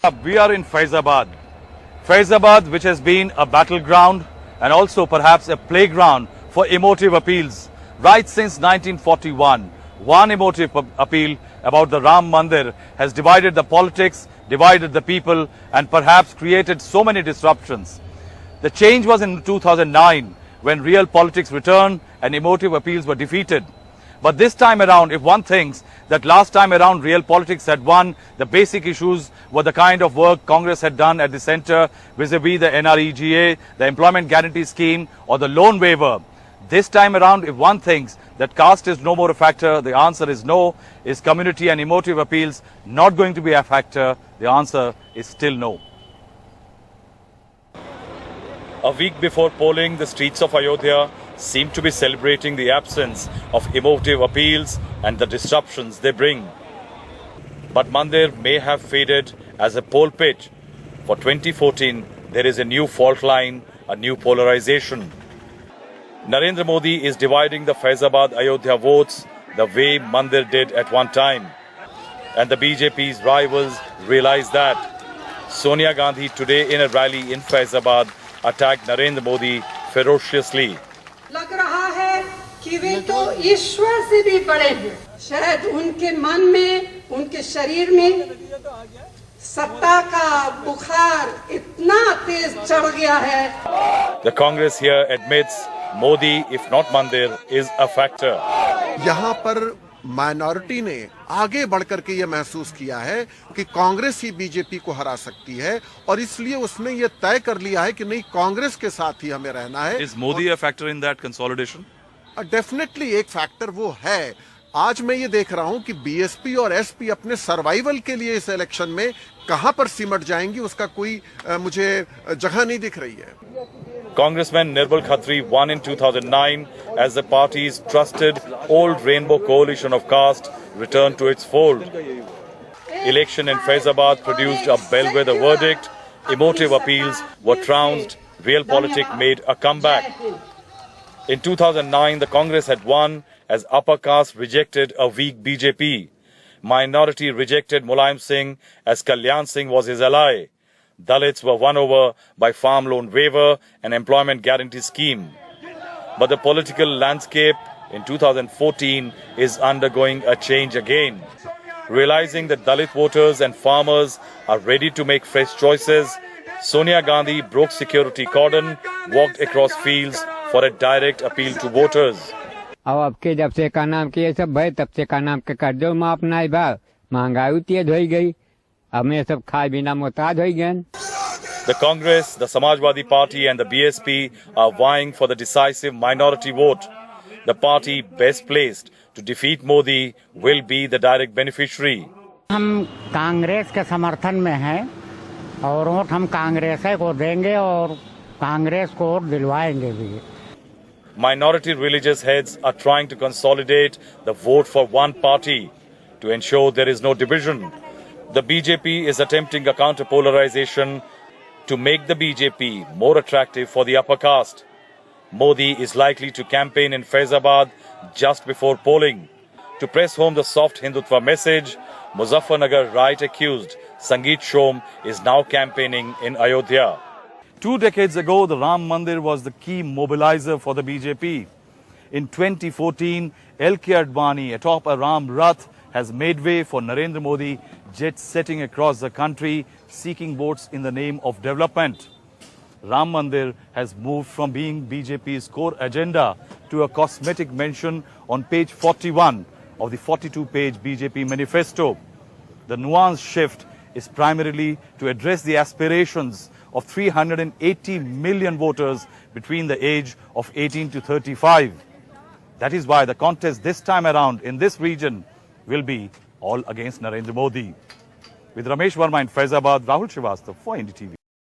We are in Faizabad. Faizabad, which has been a battleground and also perhaps a playground for emotive appeals right since 1941. One emotive appeal about the Ram Mandir has divided the politics, divided the people, and perhaps created so many disruptions. The change was in 2009 when real politics returned and emotive appeals were defeated. But this time around, if one thinks that last time around real politics had won, the basic issues were the kind of work Congress had done at the centre vis-a-vis the NREGA, the Employment Guarantee Scheme or the loan waiver. This time around, if one thinks that caste is no more a factor, the answer is no. Is community and emotive appeals not going to be a factor? The answer is still no. A week before polling, the streets of Ayodhya seem to be celebrating the absence of emotive appeals and the disruptions they bring. But Mandir may have faded as a poll pitch. For 2014, there is a new fault line, a new polarization. Narendra Modi is dividing the Faizabad Ayodhya votes the way Mandir did at one time. And the BJP's rivals realize that. Sonia Gandhi today in a rally in Faizabad attacked Narendra Modi ferociously. लग रहा है कि वे तो ईश्वर से भी बड़े हैं। शायद उनके मन में, उनके शरीर में सत्ता का बुखार इतना तेज चढ़ गया है। The Congress here admits Modi, if not Mandir, is a factor. यहाँ पर माइनॉरिटी ने आगे बढ़कर के ये महसूस किया है कि कांग्रेस ही बीजेपी को हरा सकती है और इसलिए उसने ये तय कर लिया है कि नहीं, कांग्रेस के साथ ही हमें रहना है। Is Modi a factor in that consolidation? Definitely एक फैक्टर वो है। आज मैं ये देख रहा हूं कि बीएसपी और एसपी अपने सर्वाइवल के लिए इस इलेक्शन में कहां पर सिमट जाएंगी, उसका कोई मुझे जगह नहीं दिख रही है। Congressman Nirbal Khatri won in 2009 as the party's trusted old rainbow coalition of caste returned to its fold. Election in Faizabad produced a bellwether verdict. Emotive appeals were trounced. Realpolitik made a comeback. In 2009, the Congress had won as upper caste rejected a weak BJP. Minority rejected Mulayam Singh as Kalyan Singh was his ally. Dalits were won over by farm loan waiver and employment guarantee scheme. But the political landscape in 2014 is undergoing a change again. Realizing that Dalit voters and farmers are ready to make fresh choices, Sonia Gandhi broke security cordon, walked across fields for a direct appeal to voters. अब के जब से का नाम किए सब भाई तब से का नाम के कर दो माफ नहीं बा, महंगाई तेज हो गई, अब मैं सब खाए बिना मोहताज हो गए। The Congress, the Samajwadi Party and the BSP are vying for the decisive minority vote. The party best placed to defeat Modi will be the direct beneficiary. हम कांग्रेस के समर्थन में हैं और वोट हम कांग्रेस को देंगे और कांग्रेस को वोट दिलवाएंगे भी। Minority religious heads are trying to consolidate the vote for one party to ensure there is no division. The BJP is attempting a counter-polarization to make the BJP more attractive for the upper caste. Modi is likely to campaign in Faizabad just before polling. To press home the soft Hindutva message, Muzaffarnagar right accused Sangeet Shom is now campaigning in Ayodhya. 2 decades ago, the Ram Mandir was the key mobilizer for the BJP. In 2014, L.K. Advani atop a Ram Rath has made way for Narendra Modi, jet-setting across the country, seeking votes in the name of development. Ram Mandir has moved from being BJP's core agenda to a cosmetic mention on page 41 of the 42-page BJP manifesto. The nuanced shift is primarily to address the aspirations of 380 million voters between the age of 18 to 35. That is why the contest this time around in this region will be all against Narendra Modi. With Ramesh Verma in Faizabad, Rahul Srivastava for NDTV.